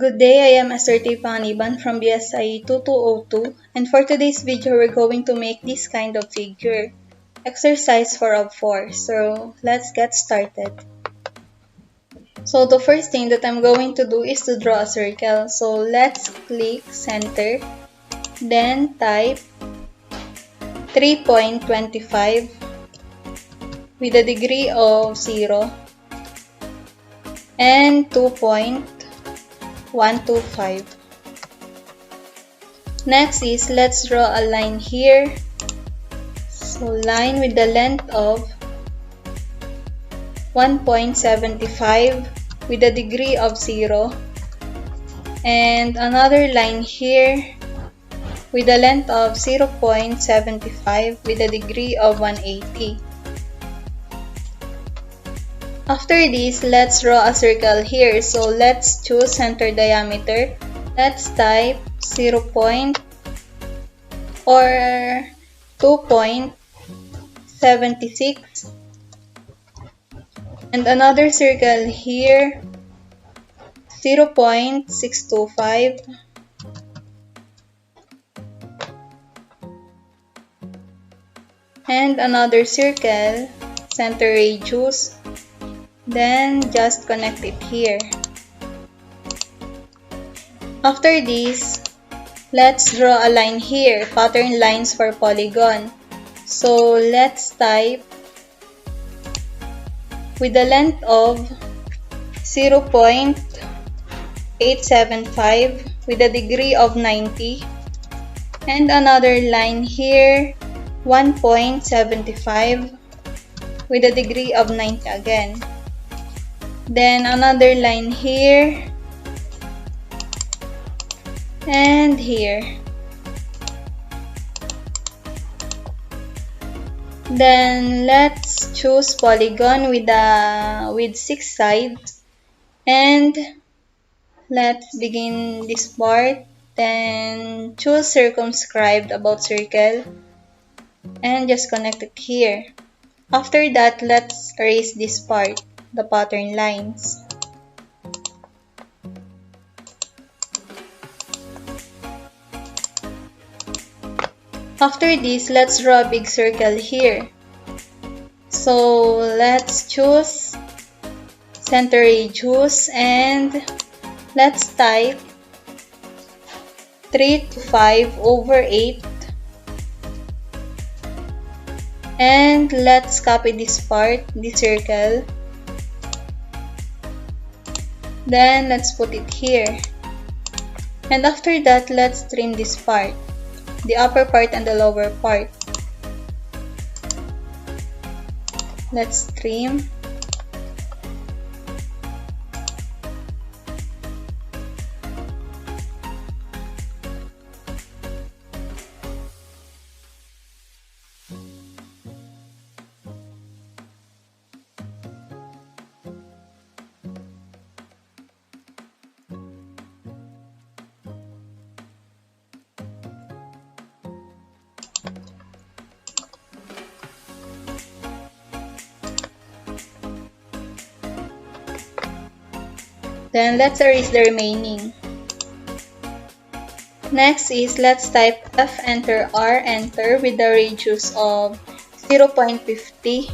Good day, I am Assertive Paniban from BSI 2202, and for today's video we're going to make this kind of figure. Exercise 4 of 4, so let's get started. So the first thing that I'm going to do is to draw a circle. So let's click center, then type 3.25 with a degree of 0 and 2.125. Next is let's draw a line here. So line with the length of 1.75 with a degree of 0 and another line here with a length of 0.75 with a degree of 180. After this, let's draw a circle here. So let's choose center diameter. Let's type 0. Or 2.76 and another circle here 0.625 and another circle center radius, then just connect it here. After this, let's draw a line here, pattern lines for polygon. So let's type with a length of 0.875 with a degree of 90 and another line here 1.75 with a degree of 90 again. Then another line here and here. Then let's choose polygon with 6 sides and let's begin this part. Then choose circumscribed about circle and just connect it here. After that, let's erase this part, the pattern lines. After this, let's draw a big circle here. So let's choose center radius and let's type 3 to 5 over 8 and let's copy this part, this circle. Then let's put it here. And after that, let's trim this part, the upper part and the lower part. Let's trim. Then let's erase the remaining. Next is let's type F, enter, R, enter with the radius of 0.50.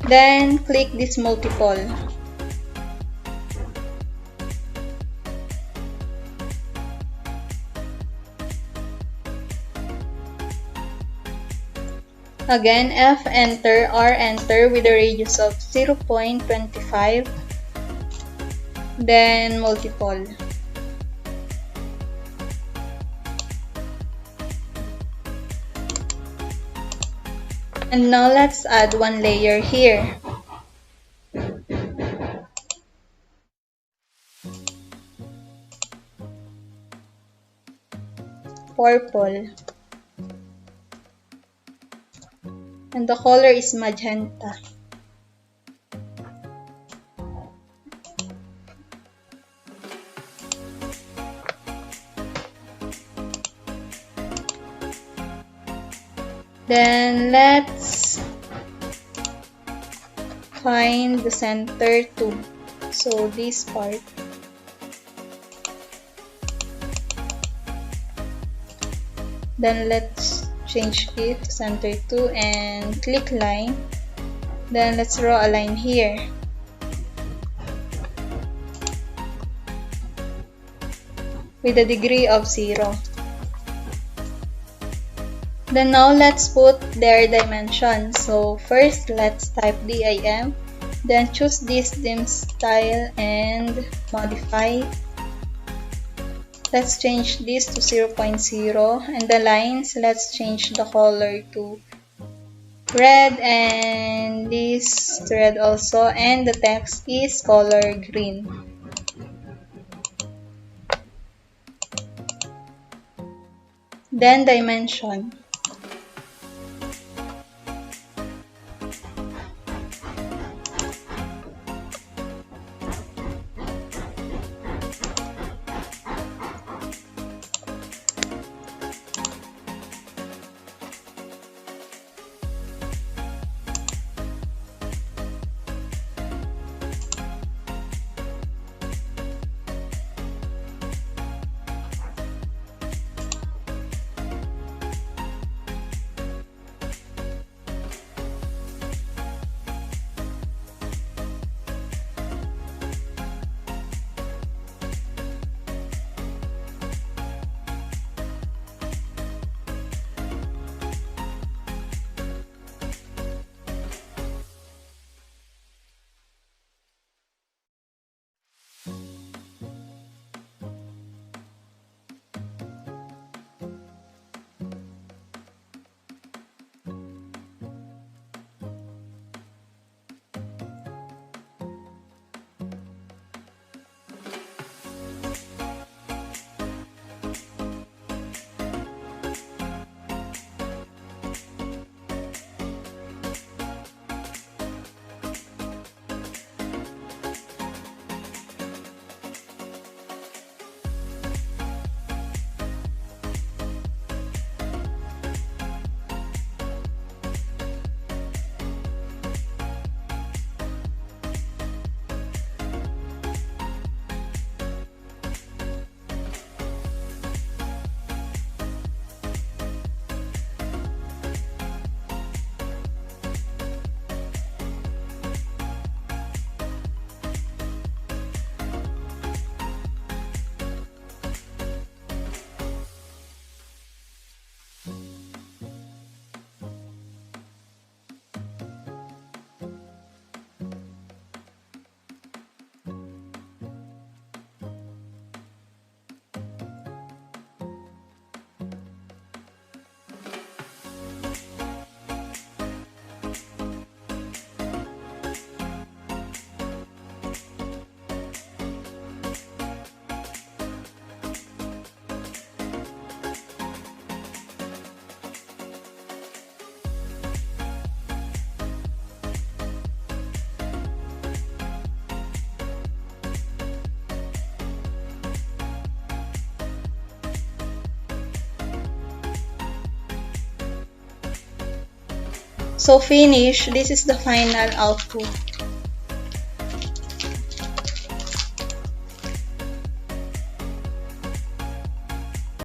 Then click this multiple. Again, F, enter, R, enter with a radius of 0.25. Then multiple. And now let's add one layer here. Purple. And the color is magenta. Then let's find the center too. So this part. Then let's change it to center 2 and click line. Then let's draw a line here. With a degree of 0. Then now let's put their dimensions. So first let's type DIM. Then choose this dim style and modify. Let's change this to 0.0 and the lines, let's change the color to red and this to red also, and the text is color green. Then dimension. So finish, this is the final output.